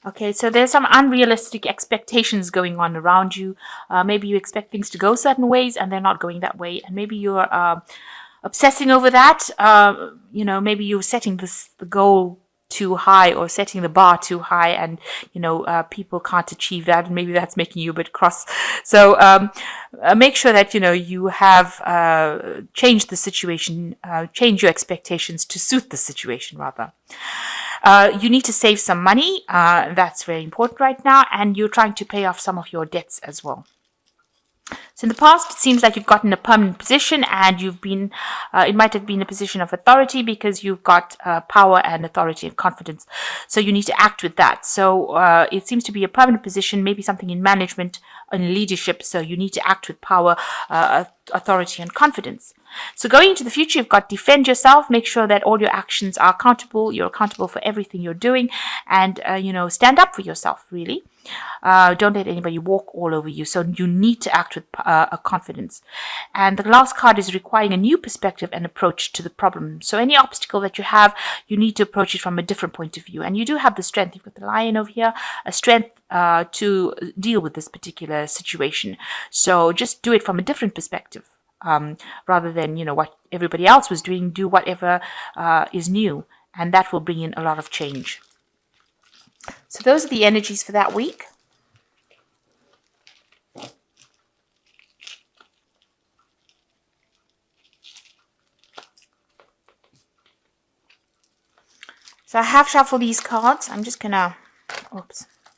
Okay, so there's some unrealistic expectations going on around you. Maybe you expect things to go certain ways and they're not going that way. And maybe you're obsessing over that. Maybe you're setting the goal too high or setting the bar too high, and people can't achieve that, and maybe that's making you a bit cross. So make sure that you have changed the situation, change your expectations to suit the situation rather. You need to save some money. That's very important right now, and you're trying to pay off some of your debts as well. So in the past, it seems like you've gotten a permanent position, and it might have been a position of authority because you've got power and authority and confidence. So you need to act with that. So it seems to be a permanent position, maybe something in management and leadership. So you need to act with power, authority and confidence. So going into the future, you've got to defend yourself, make sure that all your actions are accountable. You're accountable for everything you're doing, and, stand up for yourself, really. Don't let anybody walk all over you. So you need to act with a confidence. And the last card is requiring a new perspective and approach to the problem. So any obstacle that you have, you need to approach it from a different point of view. And you do have the strength. You've got the lion over here, a strength to deal with this particular situation. So just do it from a different perspective. Rather than, what everybody else was doing, do whatever is new. And that will bring in a lot of change. So those are the energies for that week. So I have shuffled these cards. I'm just going to,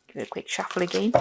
give it a quick shuffle again.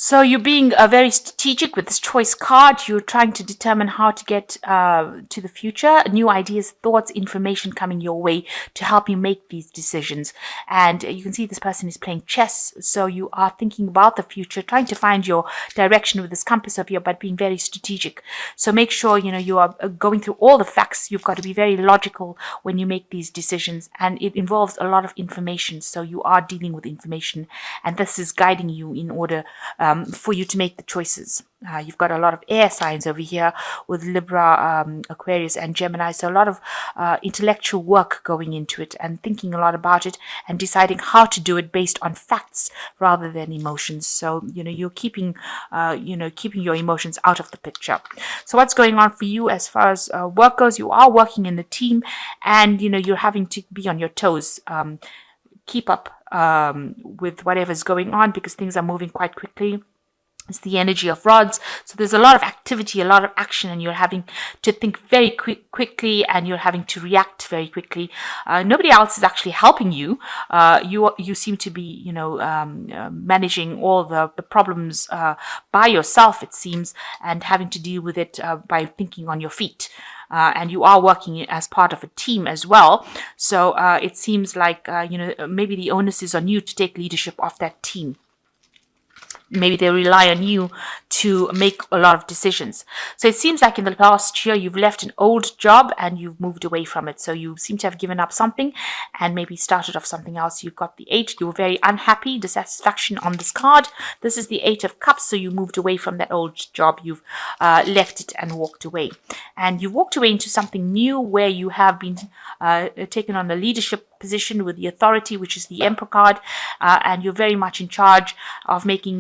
So you're being very strategic with this choice card. You're trying to determine how to get to the future, new ideas, thoughts, information coming your way to help you make these decisions. And you can see this person is playing chess. So you are thinking about the future, trying to find your direction with this compass of yours, but being very strategic. So make sure, you are going through all the facts. You've got to be very logical when you make these decisions. And it involves a lot of information. So you are dealing with information. And this is guiding you in order for you to make the choices. You've got a lot of air signs over here with Libra, Aquarius and Gemini. So a lot of intellectual work going into it and thinking a lot about it and deciding how to do it based on facts rather than emotions. So, you're keeping your emotions out of the picture. So what's going on for you as far as work goes? You are working in the team, and, you're having to be on your toes. Keep up with whatever's going on because things are moving quite quickly. It's the energy of rods. So there's a lot of activity, a lot of action, and you're having to think very quickly, and you're having to react very quickly. Nobody else is actually helping you. You seem to be, managing all the problems by yourself, it seems, and having to deal with it by thinking on your feet. And you are working as part of a team as well. So it seems like, maybe the onus is on you to take leadership of that team. Maybe they rely on you to make a lot of decisions. So it seems like in the last year, you've left an old job and you've moved away from it. So you seem to have given up something and maybe started off something else. You've got the 8. You were very unhappy, dissatisfaction on this card. This is the 8 of Cups. So you moved away from that old job. You've left it and walked away. And you walked away into something new where you have been taken on a leadership position with the authority, which is the Emperor card, and you're very much in charge of making,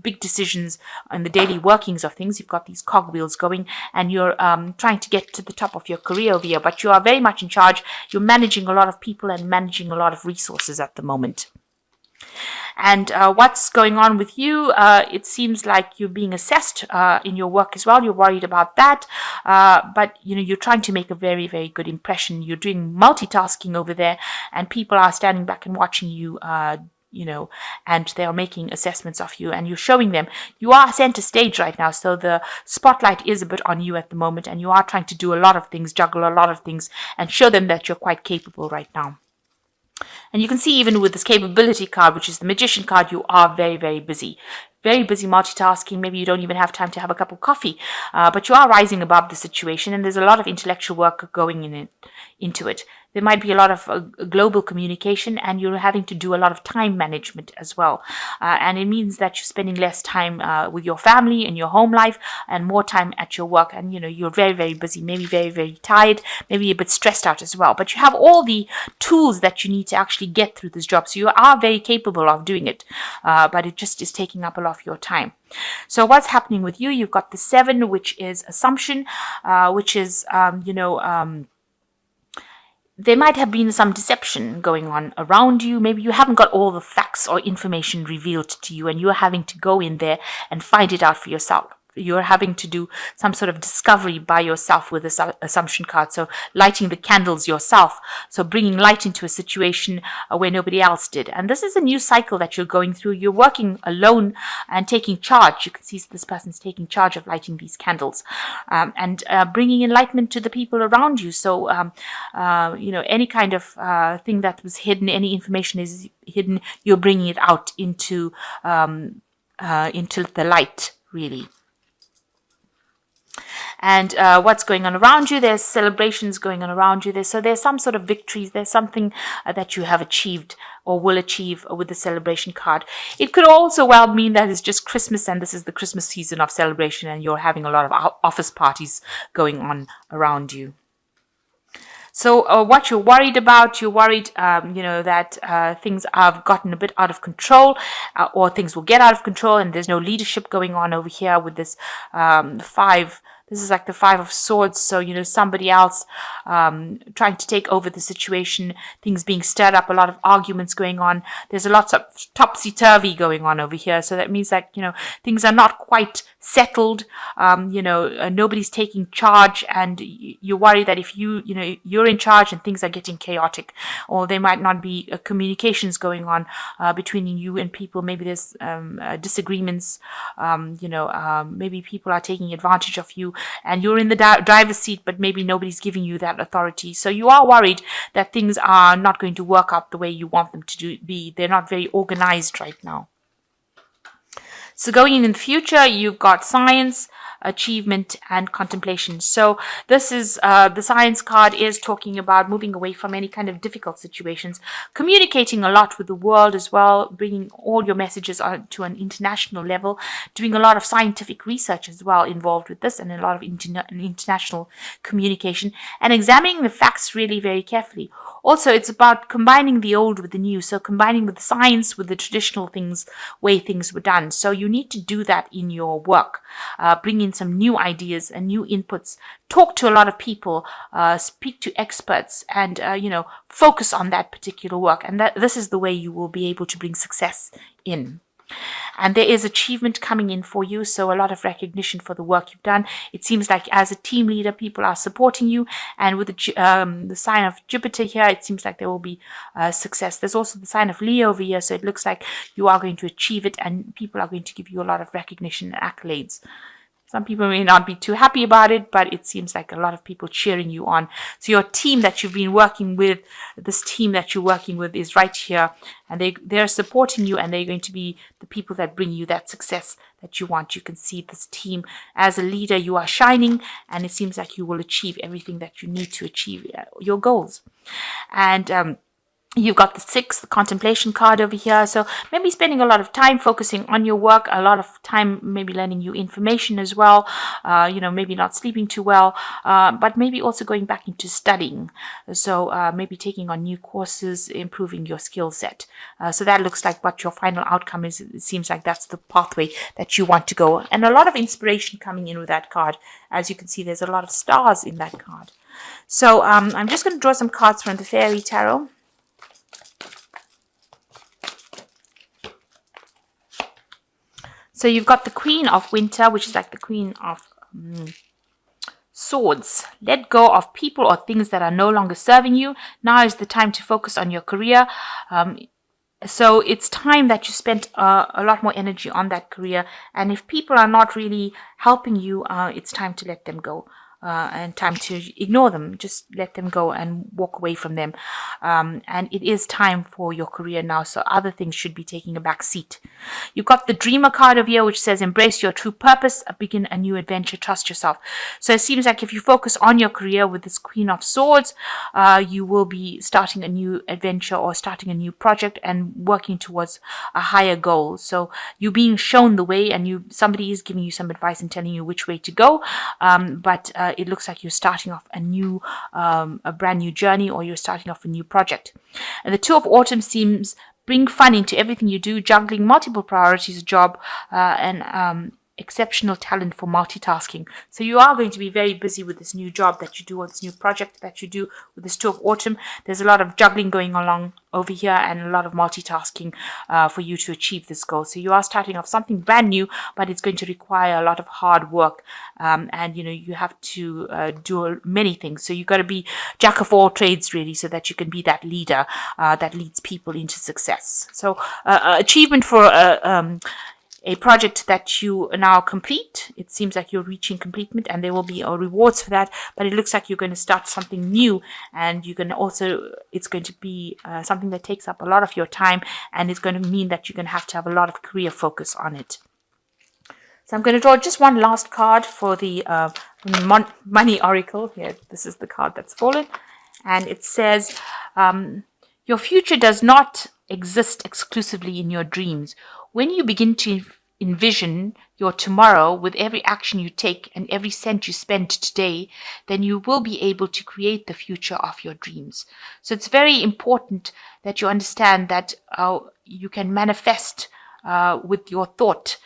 big decisions in the daily workings of things. You've got these cogwheels going, and you're trying to get to the top of your career over here, but you are very much in charge. You're managing a lot of people and managing a lot of resources at the moment. And what's going on with you? It seems like you're being assessed in your work as well. You're worried about that. But, you're trying to make a very, very good impression. You're doing multitasking over there, and people are standing back and watching you, and they are making assessments of you, and you're showing them. You are center stage right now, so the spotlight is a bit on you at the moment, and you are trying to do a lot of things, juggle a lot of things, and show them that you're quite capable right now. And you can see even with this capability card, which is the magician card, you are very, very busy. Very busy multitasking. Maybe you don't even have time to have a cup of coffee, but you are rising above the situation, and there's a lot of intellectual work going into it. There might be a lot of global communication, and you're having to do a lot of time management as well. And it means that you're spending less time with your family and your home life and more time at your work. And, you're very, very busy, maybe very, very tired, maybe a bit stressed out as well. But you have all the tools that you need to actually get through this job. So you are very capable of doing it, but it just is taking up a lot of your time. So what's happening with you? You've got the 7, which is assumption, which is, there might have been some deception going on around you. Maybe you haven't got all the facts or information revealed to you, and you're having to go in there and find it out for yourself. You're having to do some sort of discovery by yourself with this assumption card. So lighting the candles yourself. So bringing light into a situation where nobody else did. And this is a new cycle that you're going through. You're working alone and taking charge. You can see this person's taking charge of lighting these candles and bringing enlightenment to the people around you. So, any kind of thing that was hidden, any information is hidden, you're bringing it out into the light, really. And what's going on around you? There's celebrations going on around you. So there's some sort of victories. There's something that you have achieved or will achieve with the celebration card. It could also well mean that it's just Christmas and this is the Christmas season of celebration and you're having a lot of office parties going on around you. So what you're worried about, you're worried, that things have gotten a bit out of control or things will get out of control and there's no leadership going on over here with this 5. This is like the 5 of Swords. So, somebody else trying to take over the situation, things being stirred up, a lot of arguments going on. There's a lot of topsy-turvy going on over here. So that means that, things are not quite settled. Nobody's taking charge and you worry that if you're in charge and things are getting chaotic or there might not be communications going on between you and people. Maybe there's disagreements. Maybe people are taking advantage of you and you're in the driver's seat, but maybe nobody's giving you that authority. So you are worried that things are not going to work out the way you want them to be. They're not very organized right now. So going in the future, you've got science, achievement, and contemplation. So this is the science card is talking about moving away from any kind of difficult situations, communicating a lot with the world as well, bringing all your messages to an international level, doing a lot of scientific research as well involved with this and a lot of international communication and examining the facts really very carefully. Also, it's about combining the old with the new. So combining with the science, with the traditional things, way things were done. So you need to do that in your work. Bring in some new ideas and new inputs. Talk to a lot of people. Speak to experts and, focus on that particular work. And this is the way you will be able to bring success in. And there is achievement coming in for you, so a lot of recognition for the work you've done. It seems like as a team leader, people are supporting you, and with the sign of Jupiter here, it seems like there will be success. There's also the sign of Leo over here, so it looks like you are going to achieve it, and people are going to give you a lot of recognition and accolades. Some people may not be too happy about it, but it seems like a lot of people cheering you on. So your team that you've been working with, this team that you're working with is right here. And they're supporting you and they're going to be the people that bring you that success that you want. You can see this team as a leader, you are shining and it seems like you will achieve everything that you need to achieve your goals. And you've got the 6, the contemplation card over here. So maybe spending a lot of time focusing on your work, a lot of time maybe learning new information as well. Maybe not sleeping too well, but maybe also going back into studying. So maybe taking on new courses, improving your skill set. So that looks like what your final outcome is. It seems like that's the pathway that you want to go. And a lot of inspiration coming in with that card. As you can see, there's a lot of stars in that card. So I'm just going to draw some cards from the Fairy Tarot. So you've got the Queen of Winter, which is like the Queen of Swords. Let go of people or things that are no longer serving you. Now is the time to focus on your career. So it's time that you spent a lot more energy on that career. And if people are not really helping you, it's time to let them go. and time to ignore them. Just let them go and walk away from them. And it is time for your career now, so other things should be taking a back seat. You've got the Dreamer card over here, which says embrace your true purpose, begin a new adventure, trust yourself. So it seems like if you focus on your career with this Queen of Swords, you will be starting a new adventure or starting a new project and working towards a higher goal. So you're being shown the way, and somebody is giving you some advice and telling you which way to go. But it looks like you're starting off a brand new journey, or you're starting off a new project. And the Two of Autumn seems bring fun into everything you do, juggling multiple priorities, job, and exceptional talent for multitasking. So you are going to be very busy with this new job that you do, or this new project that you do with this Two of Autumn. There's a lot of juggling going along over here, and a lot of multitasking for you to achieve this goal. So you are starting off something brand new, but it's going to require a lot of hard work, and you have to do many things. So you've got to be jack of all trades, really, so that you can be that leader that leads people into success. So achievement for a project that you now complete. It seems like you're reaching completement, and there will be rewards for that, but it looks like you're going to start something new, and it's going to be something that takes up a lot of your time, and it's going to mean that you're going to have a lot of career focus on it. So I'm going to draw just one last card for the Money Oracle. Here, this is the card that's fallen, and it says, your future does not exist exclusively in your dreams. When you begin to envision your tomorrow with every action you take and every cent you spend today, then you will be able to create the future of your dreams. So it's very important that you understand that you can manifest with your thought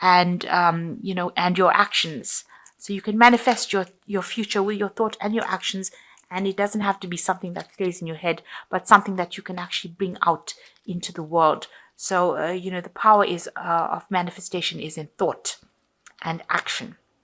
and and your actions. So you can manifest your future with your thought and your actions, and it doesn't have to be something that stays in your head, but something that you can actually bring out into the world. So, the power of manifestation is in thought and action.